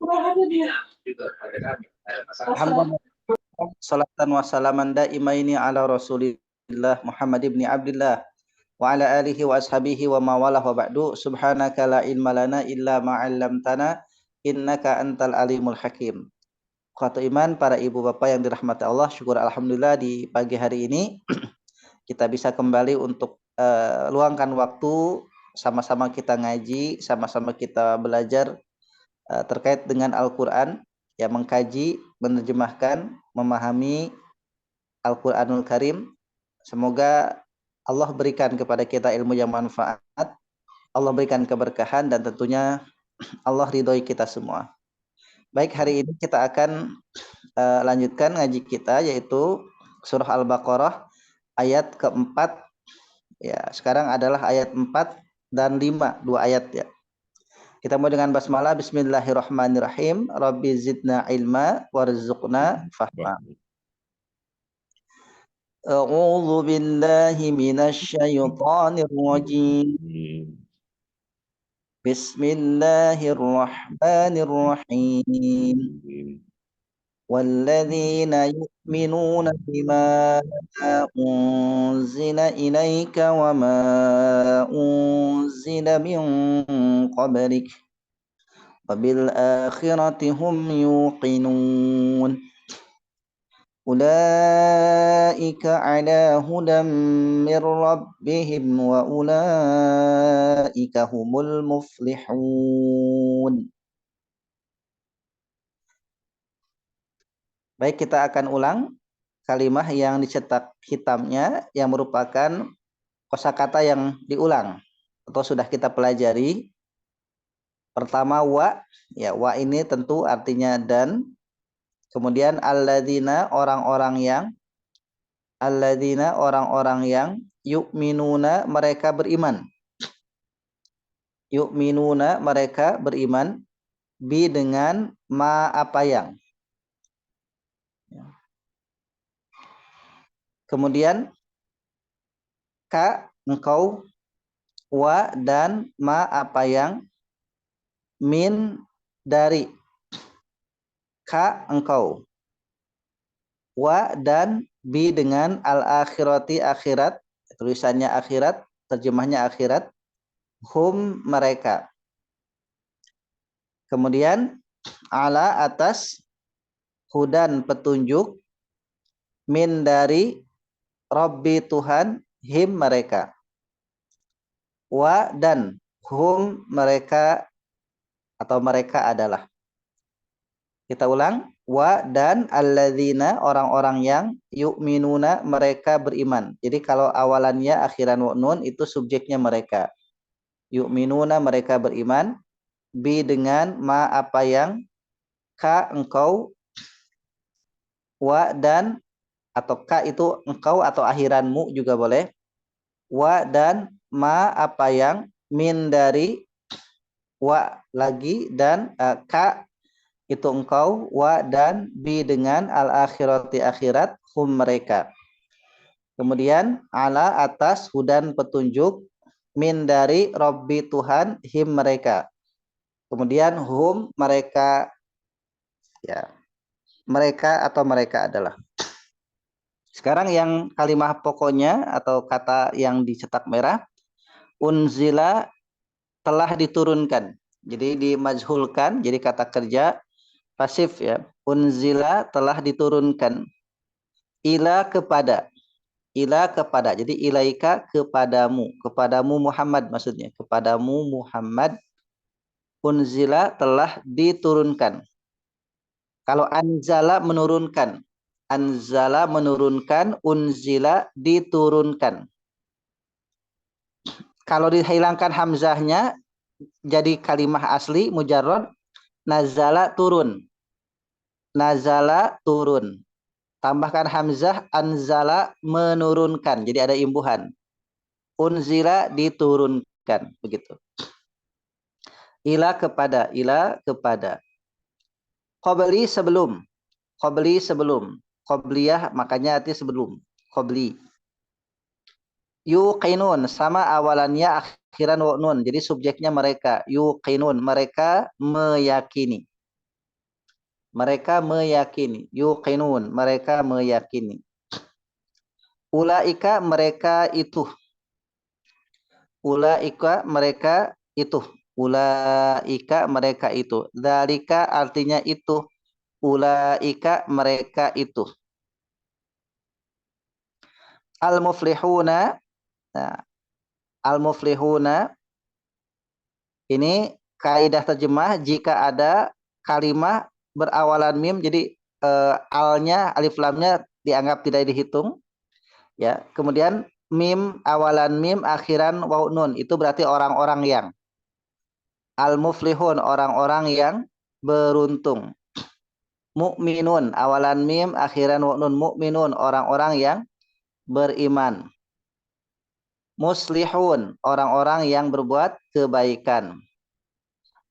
Alhamdulillah, salatan wa salaman daimaini ala Rasulillah Muhammad ibn Abdullah wa ala alihi wa ashabihi wa mawalah wa ba'du. Subhanaka la ilma lana illa ma 'allamtana innaka antal alimul hakim. Kata iman, para ibu bapak yang dirahmati Allah, syukur alhamdulillah di pagi hari ini kita bisa kembali untuk luangkan waktu sama-sama kita ngaji, sama-sama kita belajar terkait dengan Al-Qur'an, ya, mengkaji, menerjemahkan, memahami Al-Qur'anul Karim. Semoga Allah berikan kepada kita ilmu yang manfaat, Allah berikan keberkahan, dan tentunya Allah ridhoi kita semua. Baik, hari ini kita akan lanjutkan ngaji kita, yaitu surah Al-Baqarah ayat keempat. Ya, sekarang adalah ayat 4 dan 5, dua ayat ya. Kita mulai dengan basmalah. Bismillahirrahmanirrahim. Rabbi zidna ilma warzuqna fahma. A'udzu billahi minasy syaithanir rajim. Bismillahirrahmanirrahim. والذين يؤمنون بما أنزل إليك وما أنزل من قبلك وبالآخرة هم يوقنون أولئك على هدى من ربهم وأولئك هم المفلحون. Baik, kita akan ulang kalimah yang dicetak hitamnya yang merupakan kosakata yang diulang atau sudah kita pelajari. Pertama wa, ya, wa ini tentu artinya dan. Kemudian alladzina, orang-orang yang yu'minuna, mereka beriman. Yu'minuna, mereka beriman, bi dengan ma, apa yang. Kemudian ka, engkau, wa dan ma, apa yang, min, dari. Ka, engkau, wa dan bi dengan al-akhirati, akhirat, tulisannya akhirat, terjemahnya akhirat, hum, mereka. Kemudian ala, atas, hudan, petunjuk, min, dari, Rabbi, Tuhan, him, mereka. Wa dan hum, mereka atau mereka adalah. Kita ulang. Wa dan alladzina, orang-orang yang yu'minuna, mereka beriman. Jadi kalau awalannya akhiran wa nun itu subjeknya mereka. Yu'minuna, mereka beriman, bi dengan ma, apa yang, ka, engkau, wa dan, atau ka itu engkau atau akhiranmu juga boleh. Wa dan ma, apa yang, min, dari, wa lagi dan ka itu engkau, wa dan bi dengan al-akhirati, akhirat, hum, mereka. Kemudian ala, atas, hudan, petunjuk, min, dari, Rabbi, Tuhan, him, mereka. Kemudian hum, mereka, ya, mereka atau mereka adalah. Sekarang yang kalimah pokoknya atau kata yang dicetak merah, unzila, telah diturunkan. Jadi dimajhulkan, jadi kata kerja pasif ya. Unzila, telah diturunkan. Ila, kepada. Ila, kepada. Jadi ilaika, kepadamu. Kepadamu Muhammad maksudnya. Kepadamu Muhammad. Unzila, telah diturunkan. Kalau anzala, menurunkan. Anzala, menurunkan. Unzila, diturunkan. Kalau dihilangkan hamzahnya jadi kalimah asli mujarrad, nazala, turun. Nazala, turun. Tambahkan hamzah, anzala, menurunkan. Jadi ada imbuhan. Unzila, diturunkan. Begitu. Ila, kepada. Ila, kepada. Qabli, sebelum. Qabli, sebelum. Qabliyah, makanya artinya sebelum. Qabli. Yuqinun sama awalannya akhiran wa nun. Jadi subjeknya mereka. Yuqinun mereka meyakini. Mereka meyakini. Yuqinun mereka meyakini. Ulaika mereka itu. Ulaika mereka itu. Ulaika mereka itu. Dzalika artinya itu. Ulaika mereka itu. Al-muflihuna. Nah, al-muflihuna ini kaidah terjemah jika ada kalimat berawalan mim jadi alnya alif lamnya dianggap tidak dihitung ya. Kemudian mim awalan mim akhiran waw nun itu berarti orang-orang yang al-muflihun orang-orang yang beruntung. Mukminun awalan mim akhiran waw nun mukminun orang-orang yang beriman. Muslihun orang-orang yang berbuat kebaikan.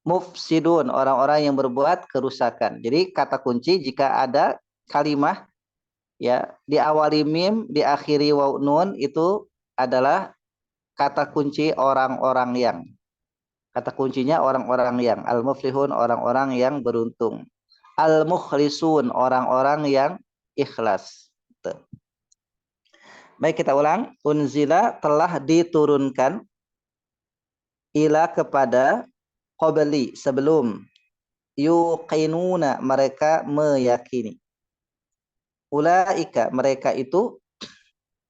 Mufsidun orang-orang yang berbuat kerusakan. Jadi kata kunci jika ada kalimat ya diawali mim diakhiri waw nun itu adalah kata kunci orang-orang yang. Kata kuncinya orang-orang yang. Al-muflihun orang-orang yang beruntung. Al-mukhlisun orang-orang yang ikhlas. Tuh. Baik kita ulang. Unzila telah diturunkan ila kepada qabli sebelum yuqinuna mereka meyakini. Ulaika mereka itu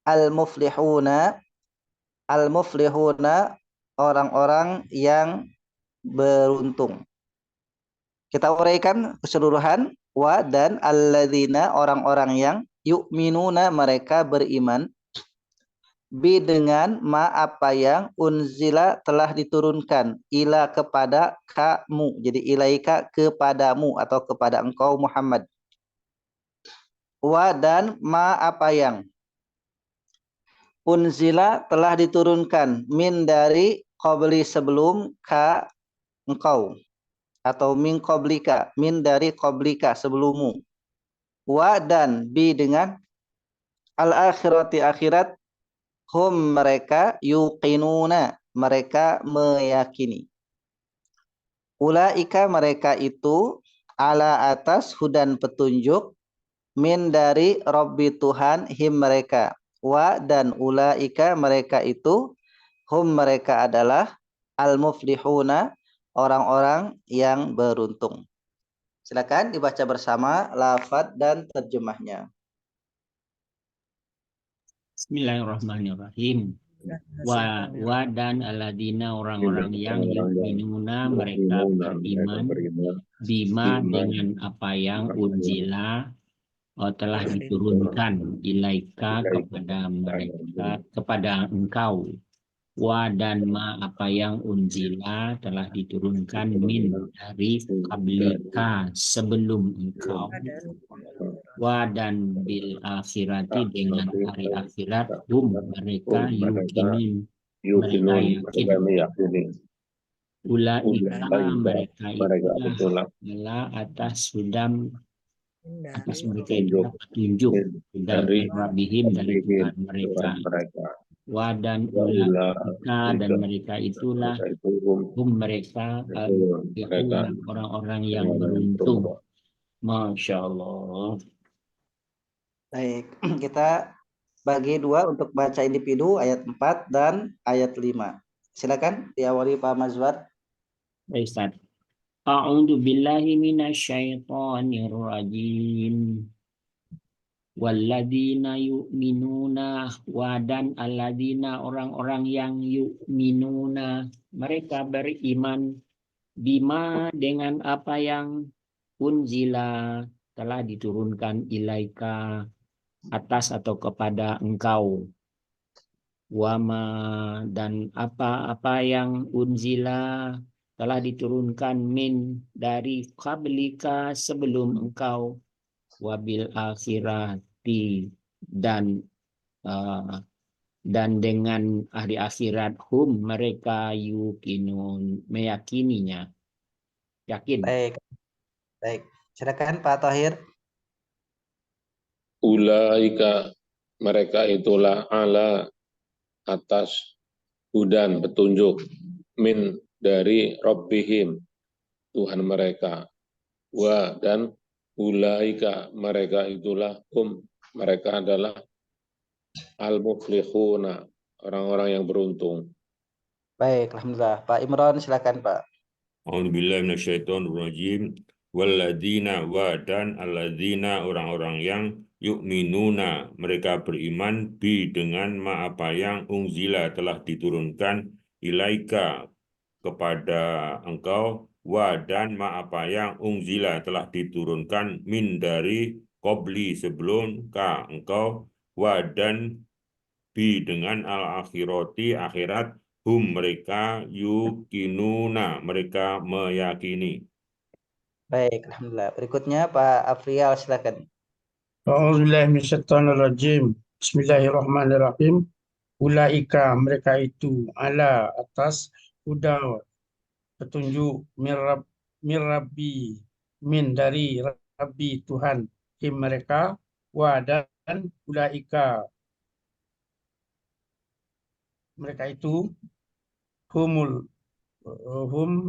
al-muflihuna orang-orang yang beruntung. Kita uraikan keseluruhan wa dan alladzina orang-orang yang yu'minuna mereka beriman bi dengan ma apa yang unzila telah diturunkan ila kepada kamu. Jadi ilaika kepadamu atau kepada engkau Muhammad. Wa dan ma apa yang unzila telah diturunkan min dari qabli sebelum ka engkau atau min qablika min dari qablika sebelummu. Wa dan bi dengan al akhirati akhirat hum mereka yuqinuna mereka meyakini. Ulaika mereka itu ala atas hudan petunjuk min dari Rabbi Tuhan him mereka. Wa dan ulaika mereka itu hum mereka adalah al-muflihuna orang-orang yang beruntung. Silakan dibaca bersama lafaz dan terjemahnya. Bismillahirrahmanirrahim. Wa dan aladina orang-orang yang yu'minuna mereka beriman bima dengan apa yang unzila telah diturunkan ilaika kepada mereka kepada engkau. Wa dan ma apa yang unzila telah diturunkan min dari qablika sebelum engkau. Wa dan bil akhirati dengan hari akhirat mereka yuqinin mereka yakin. Ulaika mereka itulah adalah atas mereka itu petunjuk dari Rabbihim dari Tuhan mereka. Wa dan ulaika dan mereka itulah mereka orang-orang yang beruntung. Masya Allah. Baik, kita bagi dua untuk baca individu ayat 4 dan ayat 5. Silakan diawali Pak Mazwar. Baik, Ustaz. A'udzu billahi minasyaitonir rajim. Walladzina yu'minuna wa dan alladzina orang-orang yang yu'minuna mereka beriman bima dengan apa yang unzila telah diturunkan ilaika atas atau kepada engkau. Wama dan apa-apa yang unzila telah diturunkan min dari qablika sebelum engkau. Wabil akhirati dan dengan hari akhirat hum mereka yuqinun meyakininya. Yakin. Baik. Silakan Pak Tahir. Ulaika mereka itulah ala atas hudan petunjuk min dari Rabbihim Tuhan mereka, wa dan ulaika mereka itulah mereka adalah al-muflihuna orang-orang yang beruntung. Baik, alhamdulillah. Pak Imran silakan Pak. A'udzubillahi minasyaitonirrajim. Walladzina wa dan alladzina orang-orang yang yu'minuna mereka beriman bi dengan apa yang unzila telah diturunkan ilaika kepada engkau wa dan apa yang unzila telah diturunkan min dari qabli sebelum ka engkau wa dan bi dengan al-akhirati akhirat mereka yukinuna mereka meyakini. Baik, alhamdulillah. Berikutnya Pak Afrial silakan. A'udzubillahi minasyaitonirrajim. Bismillahirrahmanirrahim. Ulaika mereka itu ala atas huda petunjuk mirabbi min dari Rabbi Tuhan mereka wa dan ulaika mereka itu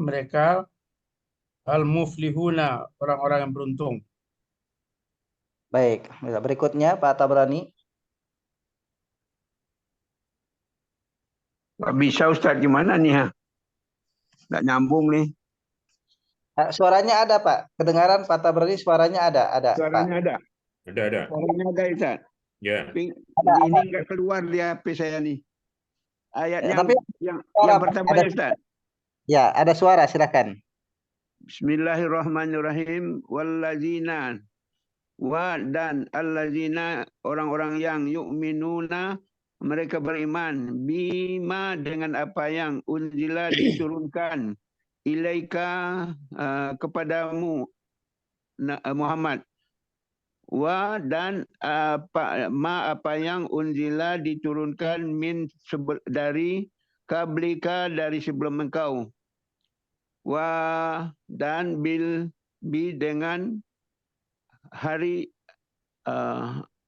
mereka al-muflihuna orang-orang yang beruntung. Baik, berikutnya Pak Tabrani. Nggak bisa Ustadz, gimana nih ya? Nggak nyambung nih. Suaranya ada Pak, kedengaran Pak Tabrani suaranya ada Suaranya Pak. ada. Ada. Suaranya ada Ustadz. Ya. Ini nggak keluar di HP saya nih. Ayatnya Tapi yang suara, pertama ada, ya Ustadz. Ya, ada suara silakan. Bismillahirrahmanirrahim. Wallazina wa dan allazina orang-orang yang yu'minuna mereka beriman bima dengan apa yang unzila diturunkan ilaika kepadamu Muhammad wa dan apa yang unzila diturunkan min dari kablika dari sebelum engkau wa dan dengan hari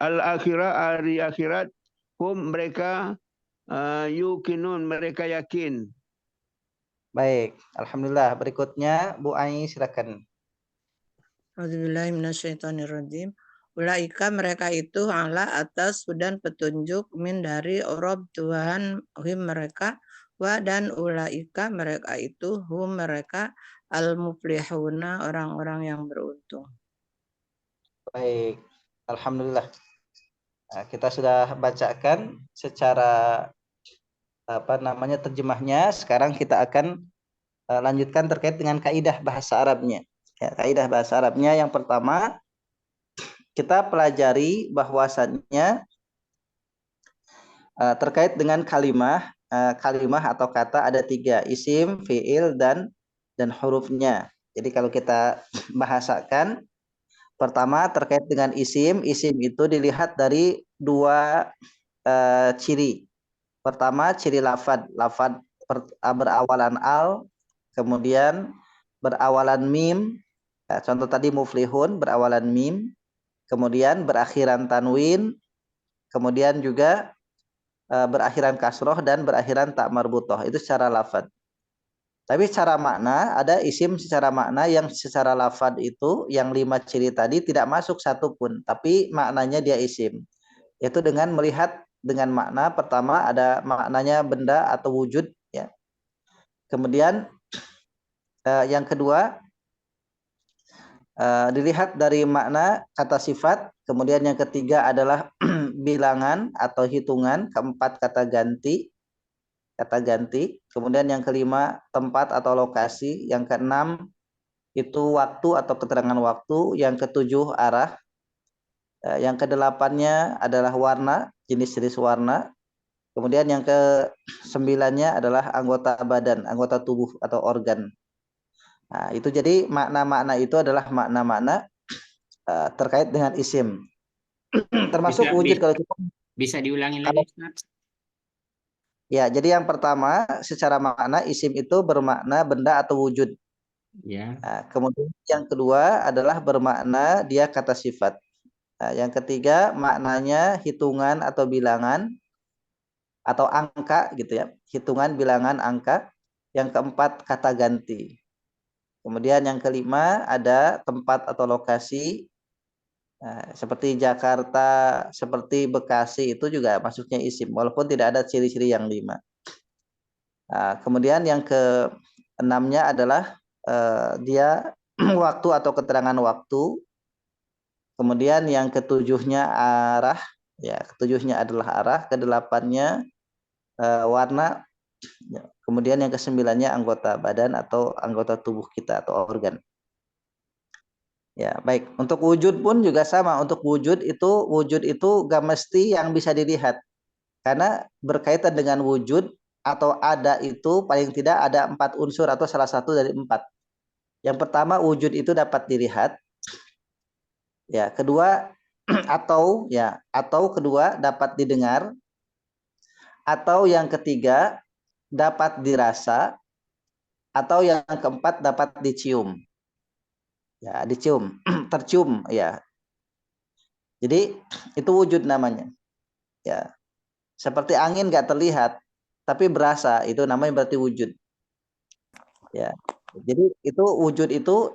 al-akhirah hari akhirat mereka yukinun mereka yakin. Baik, alhamdulillah. Berikutnya Bu Ai silakan. A'udzubillahi minasyaitonirrajim. Ulaika mereka itu ala atas dan petunjuk min dari Rabb Tuhan mereka wa dan ulaika mereka itu mereka al-muflihuna orang-orang yang beruntung. Baik, alhamdulillah. Nah, kita sudah bacakan secara terjemahnya. Sekarang kita akan lanjutkan terkait dengan kaidah bahasa Arabnya. Ya, kaidah bahasa Arabnya yang pertama kita pelajari bahwasannya terkait dengan kalimah atau kata ada 3, isim, fiil dan hurufnya. Jadi kalau kita bahasakan, pertama terkait dengan isim itu dilihat dari 2 ciri. Pertama ciri lafad berawalan al, kemudian berawalan mim. Ya, contoh tadi muflihun berawalan mim, kemudian berakhiran tanwin, kemudian juga berakhiran kasroh dan berakhiran tak marbutoh. Itu secara lafad. Tapi secara makna ada isim secara makna yang secara lafad itu yang 5 ciri tadi tidak masuk satupun, tapi maknanya dia isim. Yaitu dengan melihat dengan makna pertama ada maknanya benda atau wujud, ya. Kemudian yang kedua dilihat dari makna kata sifat, kemudian yang ketiga adalah bilangan atau hitungan, keempat kata ganti, kemudian yang kelima tempat atau lokasi, yang keenam itu waktu atau keterangan waktu, yang ketujuh arah, yang kedelapannya adalah warna, jenis-jenis warna, kemudian yang kesembilannya adalah anggota badan, anggota tubuh atau organ. Nah, itu jadi makna-makna itu adalah makna-makna terkait dengan isim. Termasuk wujud kalau kita bisa diulangi lagi Ustaz? Ya, jadi yang pertama secara makna isim itu bermakna benda atau wujud. Ya. Nah, kemudian yang kedua adalah bermakna dia kata sifat. Nah, yang ketiga maknanya hitungan atau bilangan. atau angka gitu ya, hitungan bilangan angka. Yang keempat kata ganti. Kemudian yang kelima ada tempat atau lokasi. Nah, seperti Jakarta, seperti Bekasi itu juga masuknya isim walaupun tidak ada ciri-ciri yang 5. Nah, kemudian yang keenamnya adalah dia waktu atau keterangan waktu. Kemudian yang ketujuhnya arah, ya ketujuhnya adalah arah, kedelapannya warna, ya. Kemudian yang kesembilannya anggota badan atau anggota tubuh kita atau organ. Ya baik. Untuk wujud pun juga sama. Untuk wujud itu gak mesti yang bisa dilihat, karena berkaitan dengan wujud atau ada itu paling tidak ada 4 unsur atau salah satu dari 4. Yang pertama wujud itu dapat dilihat. Ya, kedua atau kedua dapat didengar, atau yang ketiga dapat dirasa, atau yang keempat dapat dicium. Ya, dicium, tercium ya. Jadi itu wujud namanya. Ya. Seperti angin nggak terlihat tapi berasa, itu namanya berarti wujud. Ya. Jadi itu wujud itu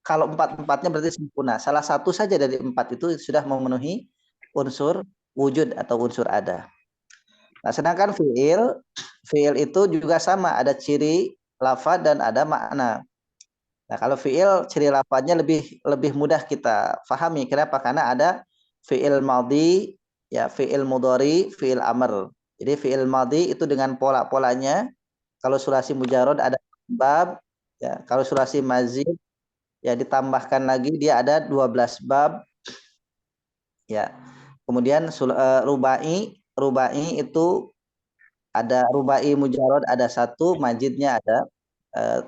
kalau 4-4-nya berarti sempurna. Salah satu saja dari 4 itu sudah memenuhi unsur wujud atau unsur ada. Nah, sedangkan fiil itu juga sama, ada ciri lafaz dan ada makna. Nah, kalau fiil ciri lafaznya lebih mudah kita pahami. Kenapa? Karena ada fiil madhi, ya fiil mudhari, fiil amr. Jadi fiil madhi itu dengan pola-polanya. Kalau sulasi mujarrad ada bab, ya kalau sulasi mazid ya ditambahkan lagi dia ada 12 bab. Ya. Kemudian rubai itu ada rubai mujarrad ada 1, majidnya ada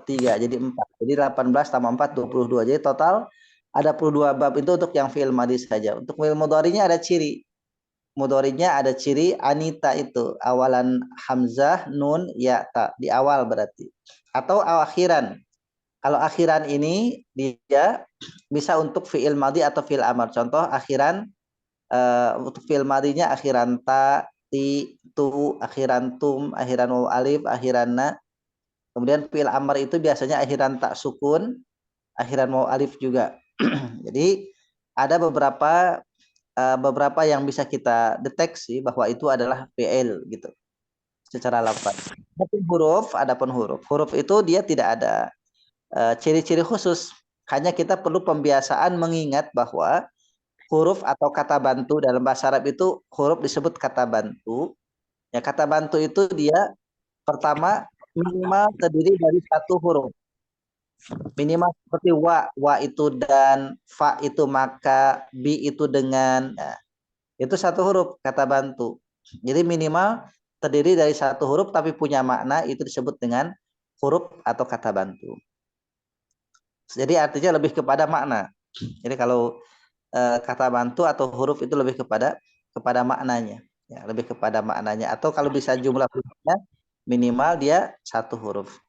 3, jadi 4. Jadi 18 tambah 4 22. Jadi total ada 22 bab itu untuk yang fi'il madhi saja. Untuk fi'il mudhari'nya ada ciri. Mudhari'nya ada ciri anita itu awalan hamzah nun ya ta di awal berarti. Atau akhiran. Kalau akhiran ini dia bisa untuk fi'il madhi atau fi'il amr. Contoh akhiran untuk fi'il madhinya akhiran ta, ti, tu, akhiran tum, akhiran waw alif, akhiran na. Kemudian fi'il amr itu biasanya akhiran tak sukun, akhiran waw alif juga. Jadi ada beberapa yang bisa kita deteksi bahwa itu adalah fi'il gitu secara lafaz. Adapun huruf itu dia tidak ada ciri-ciri khusus. Hanya kita perlu pembiasaan mengingat bahwa huruf atau kata bantu dalam bahasa Arab itu huruf disebut kata bantu. Ya, kata bantu itu dia pertama minimal terdiri dari 1 huruf. Minimal seperti wa itu dan, fa itu maka, bi itu dengan. Ya, itu 1 huruf kata bantu. Jadi minimal terdiri dari 1 huruf tapi punya makna, itu disebut dengan huruf atau kata bantu. Jadi artinya lebih kepada makna. Jadi kalau kata bantu atau huruf itu lebih kepada maknanya, ya lebih kepada maknanya. Atau kalau bisa jumlah hurufnya minimal dia 1 huruf.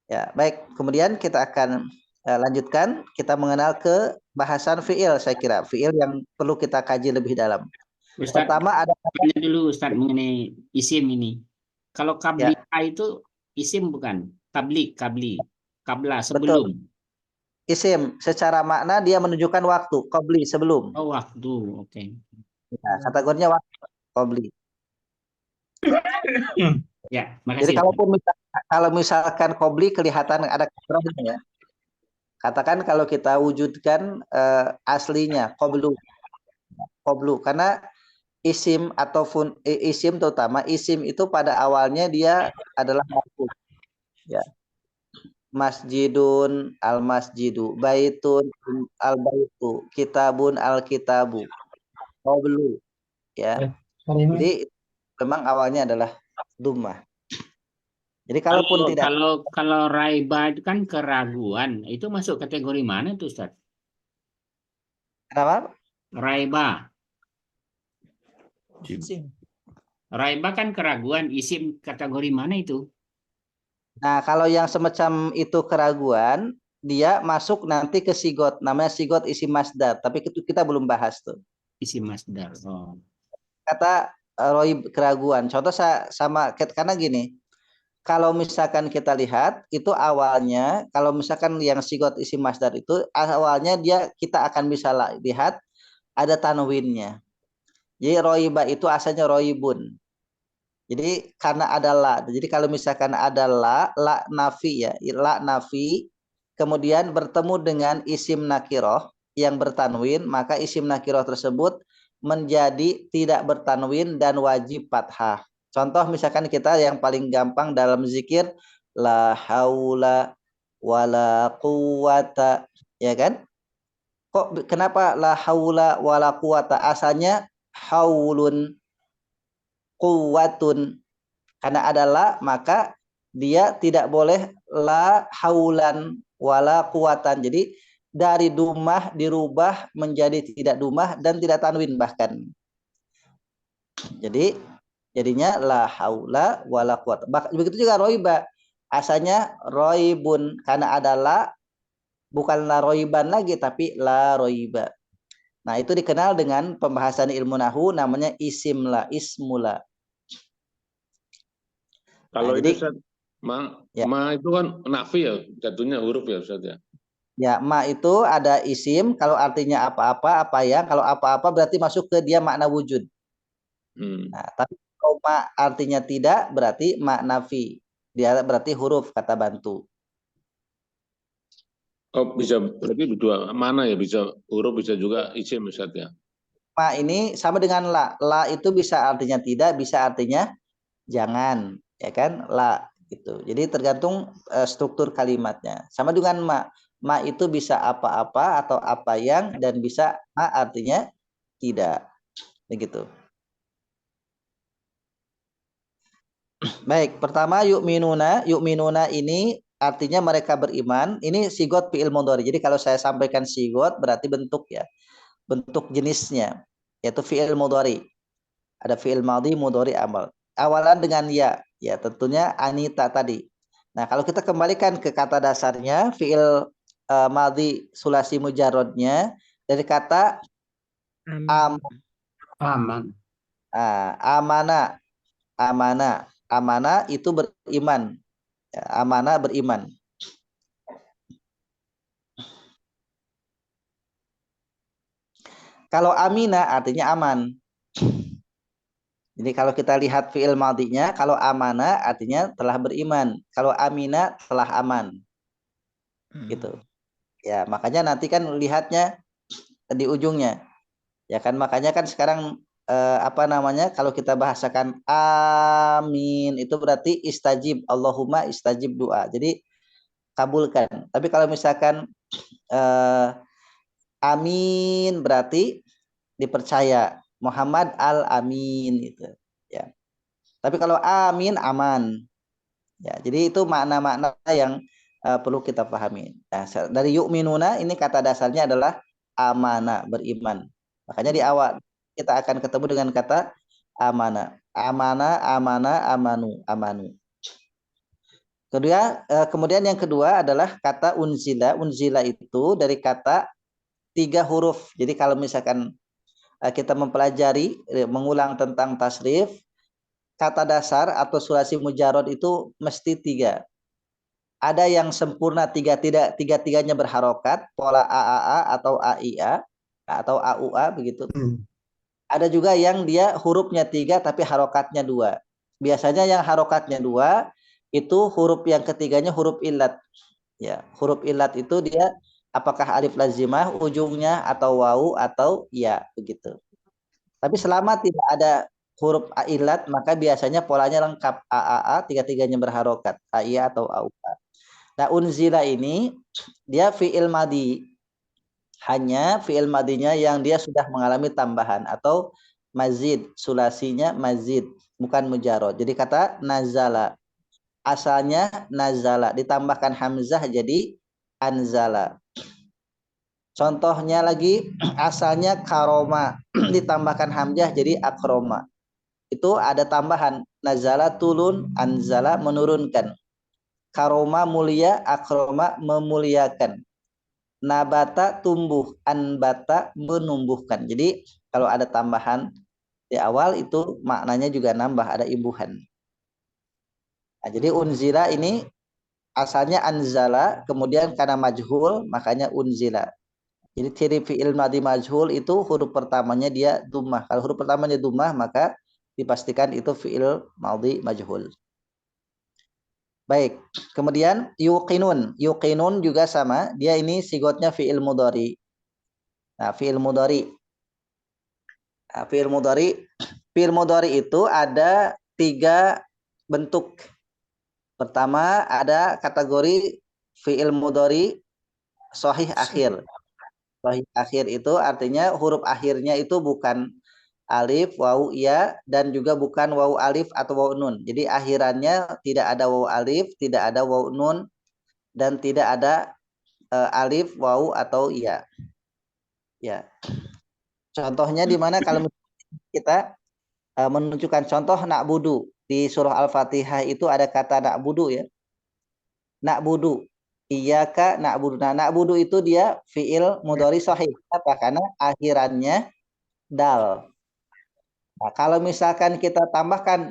Ya baik. Kemudian kita akan lanjutkan, kita mengenal ke bahasan fiil. Saya kira fiil yang perlu kita kaji lebih dalam. Ustaz, Pertama ada tanya dulu Ustaz mengenai isim ini. Kalau kabli itu isim bukan? Kabli, kabla sebelum. Betul. Isim secara makna dia menunjukkan waktu, qabli sebelum. Oh, waktu. Oke. Ya, kategorinya waktu, qabli. Ya, Jadi makasih. kalau misalkan qabli kelihatan ada kasrahnya ya. Katakan kalau kita wujudkan aslinya qablu. Karena isim ataupun isim terutama isim itu pada awalnya dia adalah marfu. Ya. Masjidun al masjidu, baitun al baitu, kitabun al kitabu, qablu ya. Jadi memang awalnya adalah dhammah. Jadi kalaupun tidak kalau raiba itu kan keraguan, itu masuk kategori mana tuh Ustaz? kenapa? Raiba. Isim. Raiba kan keraguan, isim kategori mana itu? Nah, kalau yang semacam itu keraguan, dia masuk nanti ke sigot, namanya sigot isim masdar, tapi itu kita belum bahas tuh. Isim masdar. Oh. Kata roib, keraguan. Contoh sama karena gini, kalau misalkan kita lihat itu awalnya, kalau misalkan yang sigot isim masdar itu awalnya kita akan bisa lihat ada tanwinnya. Jadi roiba itu asalnya roibun. Jadi karena ada la. Jadi kalau misalkan ada la nafi ya, la nafi, kemudian bertemu dengan isim nakiroh yang bertanwin, maka isim nakiroh tersebut menjadi tidak bertanwin dan wajib fathah. Contoh misalkan kita yang paling gampang dalam zikir la haula wala quwata, ya kan? Kok kenapa la haula wala quwata? Asalnya haulun quwatun. Karena ada la maka dia tidak boleh la haulan wala quwatan. Jadi dari dumah dirubah menjadi tidak dumah dan tidak tanwin bahkan. Jadi jadinya la haula wala quwata. Begitu juga roiba. Asalnya roibun karena ada la, bukan la roiban lagi tapi la roiba. Nah, itu dikenal dengan pembahasan ilmu nahu namanya isim la, ismula. Kalau Nah, ini jadi Ustaz, ya. ma itu kan nafi ya, jatuhnya huruf ya Ustaz ya. Ya, ma itu ada isim kalau artinya apa-apa, apa yang, kalau apa-apa berarti masuk ke dia makna wujud. Nah, tapi kalau ma artinya tidak berarti makna fi. Dia berarti huruf kata bantu. Oh, bisa berarti dua mana ya, bisa huruf bisa juga isim Ustaz ya. Ma ini sama dengan la. La itu bisa artinya tidak, bisa artinya jangan, ya kan? La gitu. Jadi tergantung struktur kalimatnya. Sama dengan ma. Ma itu bisa apa-apa atau apa yang, dan bisa ma artinya tidak. Begitu. Baik, pertama yu'minuna. Yu'minuna ini artinya mereka beriman. Ini sigot fi'il mudhari. Jadi kalau saya sampaikan sigot berarti bentuk ya. Bentuk jenisnya yaitu fi'il mudhari. Ada fi'il madhi, mudhari, amal. Awalan dengan ya. Ya, tentunya anita tadi. Nah, kalau kita kembalikan ke kata dasarnya fi'il madhi sulasi mujarrodnya dari kata Aman. amana. Amana itu beriman. Ya, amana beriman. Kalau amina artinya aman. Jadi kalau kita lihat fi'il madhinya, kalau amana artinya telah beriman. Kalau amina telah aman. Gitu. Ya, makanya nanti kan lihatnya di ujungnya. Ya kan, makanya kan sekarang apa namanya, kalau kita bahasakan amin itu berarti istajib, Allahumma istajib doa. Jadi kabulkan. Tapi kalau misalkan amin berarti dipercaya, Muhammad al-amin gitu ya. Tapi kalau amin aman. Ya, jadi itu makna-makna yang perlu kita pahami. Nah, dari yu'minuna ini kata dasarnya adalah amana, beriman. Makanya di awal kita akan ketemu dengan kata amana. Amana, amanu, amanu. Kemudian yang kedua adalah kata unzila. Unzila itu dari kata 3 huruf. Jadi kalau misalkan kita mempelajari, mengulang tentang tasrif, kata dasar atau sulasi mujarrad itu mesti 3. Ada yang sempurna tiga-tiganya berharokat, pola AAA atau AIA atau AUA begitu. Ada juga yang dia hurufnya 3 tapi harokatnya 2. Biasanya yang harokatnya 2 itu huruf yang ketiganya huruf illat. Ya, huruf illat itu dia apakah alif lazimah ujungnya atau wawu atau ya begitu. Tapi selama tidak ada huruf illat maka biasanya polanya lengkap, AAA tiga-tiganya berharokat, AIA atau AUA. Nah, unzila ini dia fi'il madhi. Hanya fi'il madhinya yang dia sudah mengalami tambahan atau mazid, sulasinya mazid, bukan mujarrad. Jadi kata nazala. Asalnya nazala, ditambahkan hamzah jadi anzala. Contohnya lagi asalnya karoma, ditambahkan hamzah jadi akroma. Itu ada tambahan nazala tulun, anzala menurunkan. Karoma mulia, akroma memuliakan. Nabata tumbuh, anbata menumbuhkan. Jadi kalau ada tambahan di awal itu maknanya juga nambah, ada imbuhan. Nah, jadi unzila ini asalnya anzala, kemudian karena majhul makanya unzila. Jadi ciri fi'il madhi majhul itu huruf pertamanya dia dhammah. Kalau huruf pertamanya dhammah maka dipastikan itu fi'il madhi majhul. Baik, kemudian yuqinun. Yuqinun juga sama, dia ini sigotnya fi'il mudhari. Nah, fi'il mudhari. Nah, fi'il mudhari itu ada 3 bentuk. Pertama ada kategori fi'il mudhari sahih akhir. Sahih akhir itu artinya huruf akhirnya itu bukan alif, wawu, ya, dan juga bukan wawu alif atau wawu nun. Jadi akhirannya tidak ada wawu alif, tidak ada wawu nun, dan tidak ada alif, wawu atau ya. Ya. Contohnya di mana kalau kita menunjukkan contoh na'budu di surah Al-Fatihah itu ada kata na'budu ya. Na'budu, iyyaka na'budu. Nah, na'budu itu dia fi'il mudhari sahih. Apa? Karena akhirannya dal. Nah, kalau misalkan kita tambahkan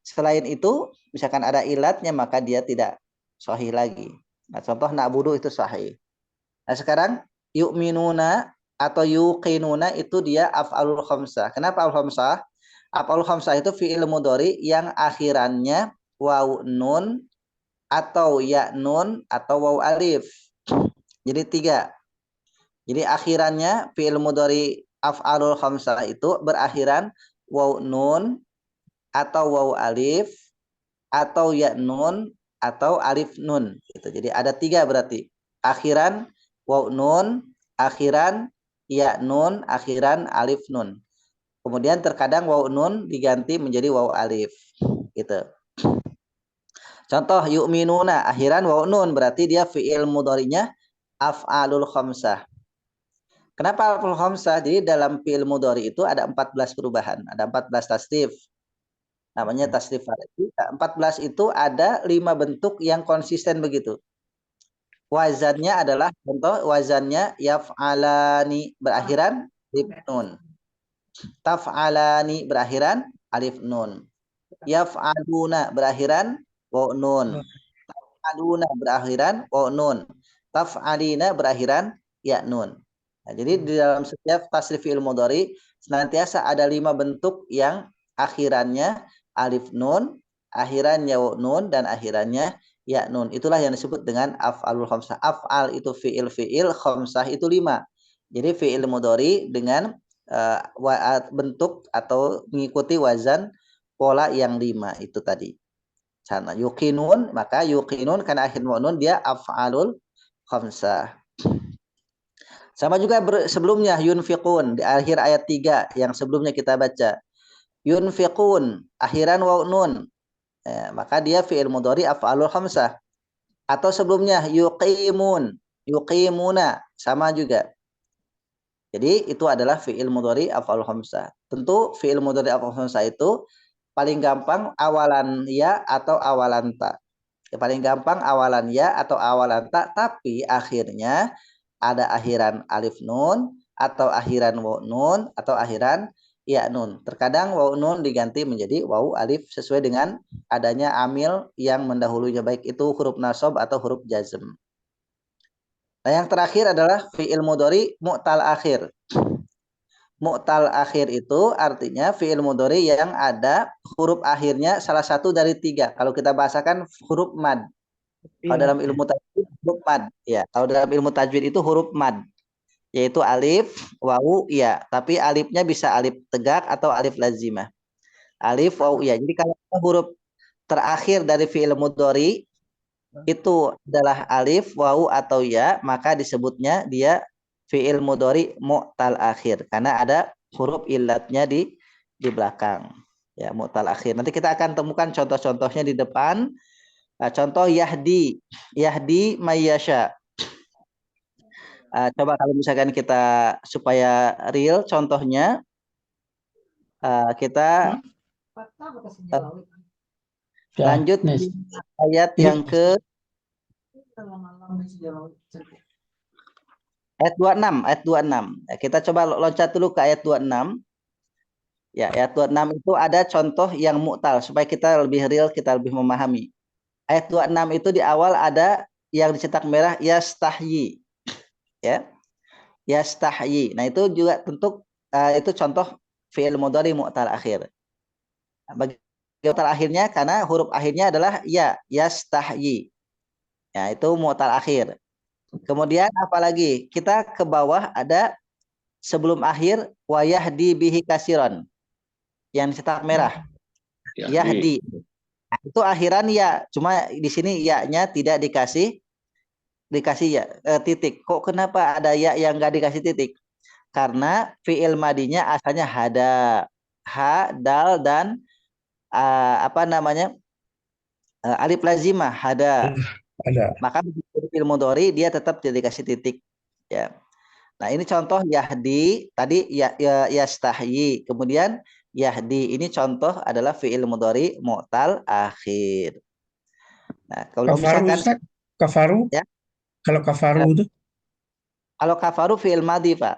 selain itu, misalkan ada ilatnya maka dia tidak sahih lagi. Nah, contoh na'budu itu sahih. Nah, sekarang yu'minuna atau yuqinuna itu dia af'alul khamsah. Kenapa al-khamsah? Af'alul khamsah itu fi'il mudhari yang akhirannya wawu nun atau ya nun atau wawu alif. Jadi 3. Jadi akhirannya fi'il mudhari af'alul khamsah itu berakhiran wawu nun atau wawu alif atau ya nun atau alif nun gitu. Jadi ada 3 berarti. Akhiran wawu nun, akhiran ya nun, akhiran alif nun. Kemudian terkadang wawu nun diganti menjadi wawu alif gitu. Contoh yu'minuna akhiran wawu nun berarti dia fi'il mudhari'nya af'alul khamsah. Kenapa af'alul khamsah? Jadi dalam fi'il mudhari itu ada 14 perubahan, ada 14 tasrif. Namanya tasrif far'i. 14 itu ada 5 bentuk yang konsisten begitu. Wazannya adalah contoh wazannya yaf'alani berakhiran alif nun. Taf'alani berakhiran alif nun. Yaf'aluna berakhiran wawu nun. Taf'aluna berakhiran wawu nun. Taf'alina berakhiran ya nun. Nah, jadi di dalam setiap tasrif fi'il mudhari senantiasa ada 5 bentuk yang akhirannya alif nun, akhirannya wawu nun, dan akhirannya ya nun. Itulah yang disebut dengan af'alul khamsah. Af'al itu fi'il, khamsah itu 5. Jadi fi'il mudhari dengan bentuk atau mengikuti wazan pola yang 5 itu tadi. Sana yuqinun, maka yuqinun karena akhir wawu nun dia af'alul khamsah. Sama juga sebelumnya yunfiqun di akhir ayat 3 yang sebelumnya kita baca. Yunfiqun akhiran wawu nun. Maka dia fi'il mudhari af'alul khamsah. Atau sebelumnya yuqimun, yuqimuna sama juga. Jadi itu adalah fi'il mudhari af'alul khamsah. Tentu fi'il mudhari af'alul khamsah itu paling gampang awalan ya atau awalan ta. Paling gampang awalan ya atau awalan ta, tapi akhirnya ada akhiran alif nun atau akhiran wawu nun atau akhiran ya nun. Terkadang wawu nun diganti menjadi wawu alif sesuai dengan adanya amil yang mendahulunya, baik itu huruf nasab atau huruf jazm. Nah, yang terakhir adalah fi'il mudhari mu'tal akhir. Mu'tal akhir itu artinya fi'il mudhari yang ada huruf akhirnya salah satu dari 3. Kalau kita bahasakan huruf mad. Kalau dalam ilmu tajwid huruf mad, ya. Kalau dalam ilmu tajwid itu huruf mad, yaitu alif, wawu, ya. Tapi alifnya bisa alif tegak atau alif lazimah. Alif, wawu, ya. Jadi kalau huruf terakhir dari fi'il mudhari itu adalah alif, wawu, atau ya, maka disebutnya dia fi'il mudhari mu'tal akhir karena ada huruf illatnya di belakang. Ya, mu'tal akhir. Nanti kita akan temukan contoh-contohnya di depan. Nah, contoh yahdi mayyasha. Coba kalau misalkan kita supaya real contohnya kita lanjut di ayat yang ke Ayat 26, ayat 26. Ya, kita coba loncat dulu ke ayat 26. Ya, ayat 26 itu ada contoh yang mu'tal supaya kita lebih real, kita lebih memahami. Ayat 26 itu di awal ada yang dicetak merah yastahyi. Ya. Yastahyi. Nah, itu juga bentuk itu contoh fi'il mudhari mu'tal akhir. Bagi mu'tal akhirnya karena huruf akhirnya adalah ya, yastahyi. Ya, itu mu'tal akhir. Kemudian apalagi? Kita ke bawah ada sebelum akhir wayahdi bihi kasiron. Yang cetak merah. Yahdi. Nah, itu akhiran ya, cuma di sini ya-nya tidak dikasih ya titik. Kok kenapa ada ya yang enggak dikasih titik? Karena fi'il madinya asalnya hada. Ha, dal dan apa namanya? Alif lazimah hada. Ada. Maka fi'il mudhari dia tetap tidak dikasih titik. Ya. Nah, ini contoh yahdi, tadi yastahyi, kemudian yahdi. Ini contoh adalah fi'il mudhari mu'tal akhir. Nah, kalau Kafaru, misalkan Ustaz? Kafaru? ya, Kalau kafaru itu? kalau kafaru fi'il madi, Pak.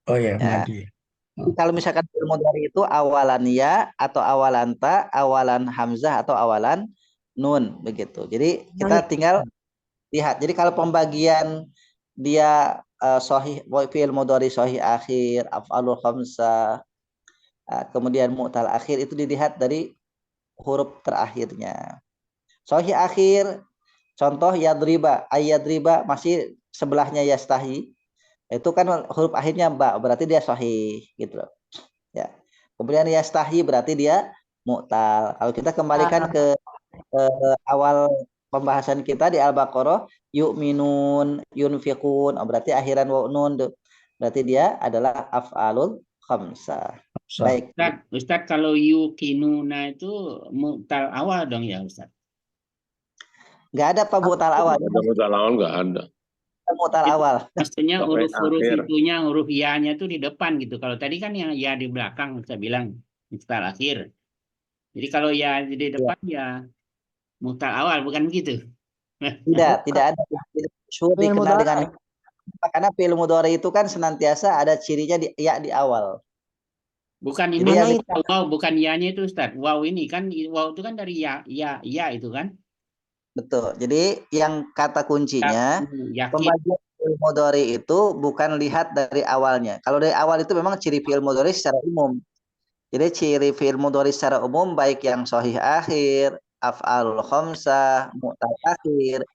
Oh ya, Ya. madi. Kalau misalkan fi'il mudhari itu awalan ya atau awalan ta, awalan hamzah atau awalan nun begitu. Jadi kita tinggal lihat. Jadi kalau pembagian dia sahih fi'il mudhari sahih akhir, af'alul khamsah, kemudian mu'tal akhir itu dilihat dari huruf terakhirnya. Sahih akhir contoh yadriba, ayadriba masih sebelahnya yastahi. Itu kan huruf akhirnya ba, berarti dia sahih gitu loh. Ya. Kemudian yastahi berarti dia mu'tal. Kalau kita kembalikan ke awal pembahasan kita di Al-Baqarah, yu'minun, yunfiqun, berarti akhiran wa nun, berarti dia adalah af'alul khamsah. Baik. Ustaz, kalau yukinuna itu mu'tal awal dong ya Ustaz? Nggak ada Pak mu'tal awal. Mu'tal awal nggak ada. Mu'tal awal. Maksudnya Sampai huruf-huruf akhir. itunya, huruf ya-nya itu di depan gitu. Kalau tadi kan yang ya di belakang, saya bilang mu'tal akhir. Jadi kalau ya di depan ya mu'tal awal, bukan begitu? Tidak ada. Syur dikenal dengan karena fi'il mudhari itu kan senantiasa ada cirinya di awal. Bukan Jadi ini yang wow, bukan ya-nya itu Ustaz. Wow ini kan wow itu kan dari ya itu kan. betul. Jadi yang kata kuncinya Yakin. pembagian fi'il mudhari itu bukan lihat dari awalnya. Kalau dari awal itu memang ciri fi'il mudhari secara umum. Jadi ciri fi'il mudhari secara umum baik yang sahih akhir, af'alul khamsah, mu'tal akhir,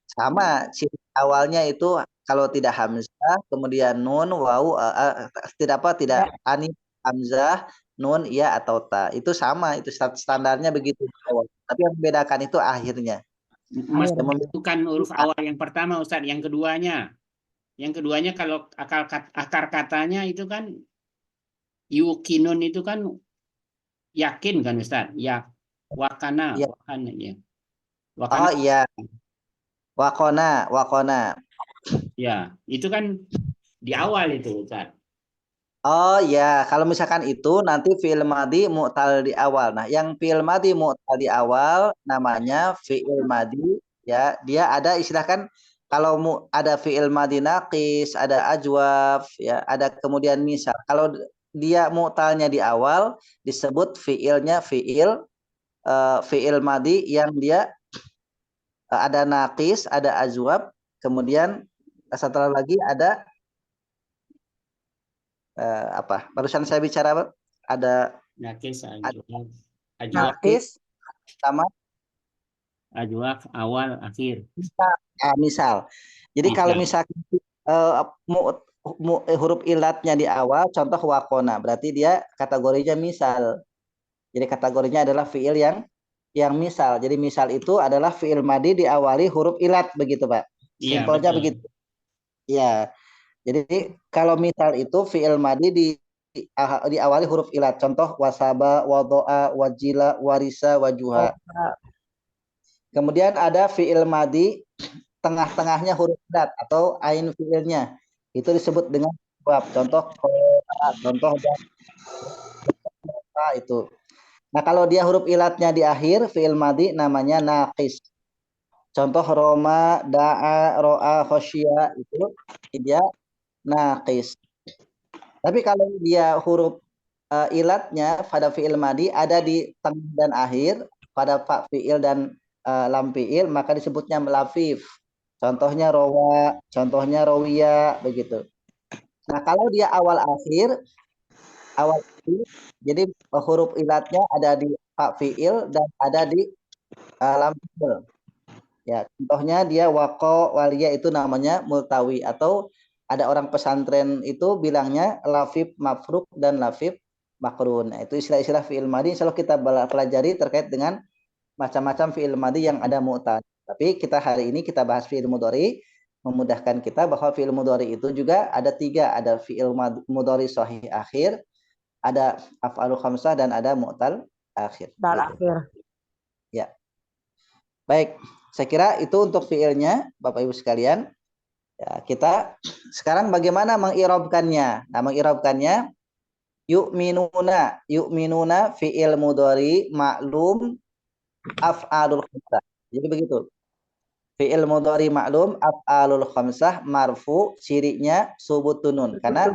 sama ciri awalnya itu kalau tidak hamzah, kemudian nun, wawu, tidak alif, hamzah, nun, ya atau ta. Itu sama, itu standarnya begitu. Tapi yang membedakan itu akhirnya. Mas, bukan huruf awal yang pertama Ustaz, yang keduanya. Yang keduanya kalau akar katanya itu kan yukinun itu kan yakin kan Ustaz? Ya, wakana, ya. wakana ya. Wakana. Oh iya. Wakona. Ya, itu kan di awal itu Ustaz. Oh ya, kalau misalkan itu nanti fi'il madhi mu'tal di awal. Nah, yang fi'il madhi mu'tal di awal namanya fi'il madhi ya. Dia ada istilahkan kalau ada fi'il madhi naqis, ada ajwaf ya, ada kemudian misal. Kalau dia mu'talnya di awal disebut fi'ilnya fi'il madhi yang dia ada naqis, ada ajwaf, kemudian setelah lagi ada apa? Barusan saya bicara apa? Ada naqis, naqis sama ajwaf awal akhir. Misal. Jadi kalau misalkan huruf ilatnya di awal, contoh wakona, berarti dia kategorinya misal. Jadi kategorinya adalah fiil yang misal. Jadi misal itu adalah fiil madi diawali huruf ilat begitu, Pak. Simpelnya begitu. Ya. Jadi kalau misal itu fi'il madi diawali huruf ilat. Contoh wasaba, wadoa, wajila, warisa, wajuha. Kemudian ada fi'il madi tengah-tengahnya huruf ilat atau ain fi'ilnya. Itu disebut dengan bab. Contoh itu. Nah, kalau dia huruf ilatnya di akhir fi'il madi namanya naqis. Contoh roma, da'a, ro'a, khosya itu dia naqis. Tapi kalau dia huruf ilatnya pada fi'il madi ada di tengah dan akhir, pada fa fi'il dan lam fi'il, maka disebutnya lafif. Contohnya rowa, contohnya rowiya, begitu. Nah, kalau dia awal akhir, jadi huruf ilatnya ada di fa fi'il dan ada di lam fi'il. Ya, contohnya dia waqo waliya itu namanya multawi, atau ada orang pesantren itu bilangnya lafif mafruk dan lafif makrun. Nah, itu istilah-istilah fi'il madi insyaallah kita pelajari terkait dengan macam-macam fi'il madi yang ada mu'tal. Tapi kita hari ini kita bahas fi'il mudhari, memudahkan kita bahwa fi'il mudhari itu juga ada 3, ada fi'il mudhari sahih akhir, ada af'alul khamsah dan ada mu'tal akhir. Akhir. Ya. Baik, saya kira itu untuk fi'ilnya Bapak Ibu sekalian. Ya, kita sekarang bagaimana mengirobkannya? Nah, mengirobkannya yu'minuna fi'il mudhari ma'lum af'alul khamsah. Jadi begitu. Fi'il mudhari ma'lum af'alul khamsah marfu, cirinya subutun nun. Karena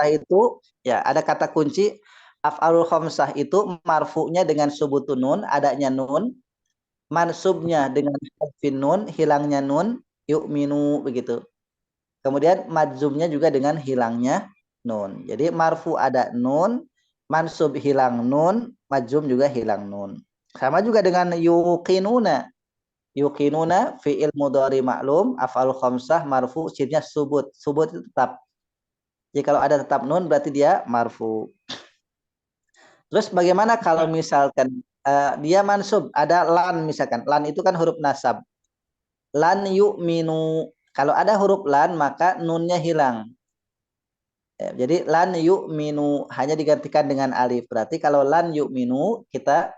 itu ya ada kata kunci af'alul khamsah itu marfu'nya dengan subutun nun, adanya nun, mansubnya dengan hadfin nun, hilangnya nun, yu'minu begitu. Kemudian majzumnya juga dengan hilangnya nun. Jadi marfu ada nun, mansub hilang nun, majzum juga hilang nun. Sama juga dengan yuqinuna. Yuqinuna fi'il mudhari ma'lum af'alul khamsah marfu, cirinya subut. Subut itu tetap. Jadi kalau ada tetap nun berarti dia marfu. Terus bagaimana kalau misalkan dia mansub, ada lan misalkan. Lan itu kan huruf nasab. Lan yu'minu. Kalau ada huruf lan maka nunnya hilang. Ya, jadi lan yu'minu hanya digantikan dengan alif. Berarti kalau lan yu'minu kita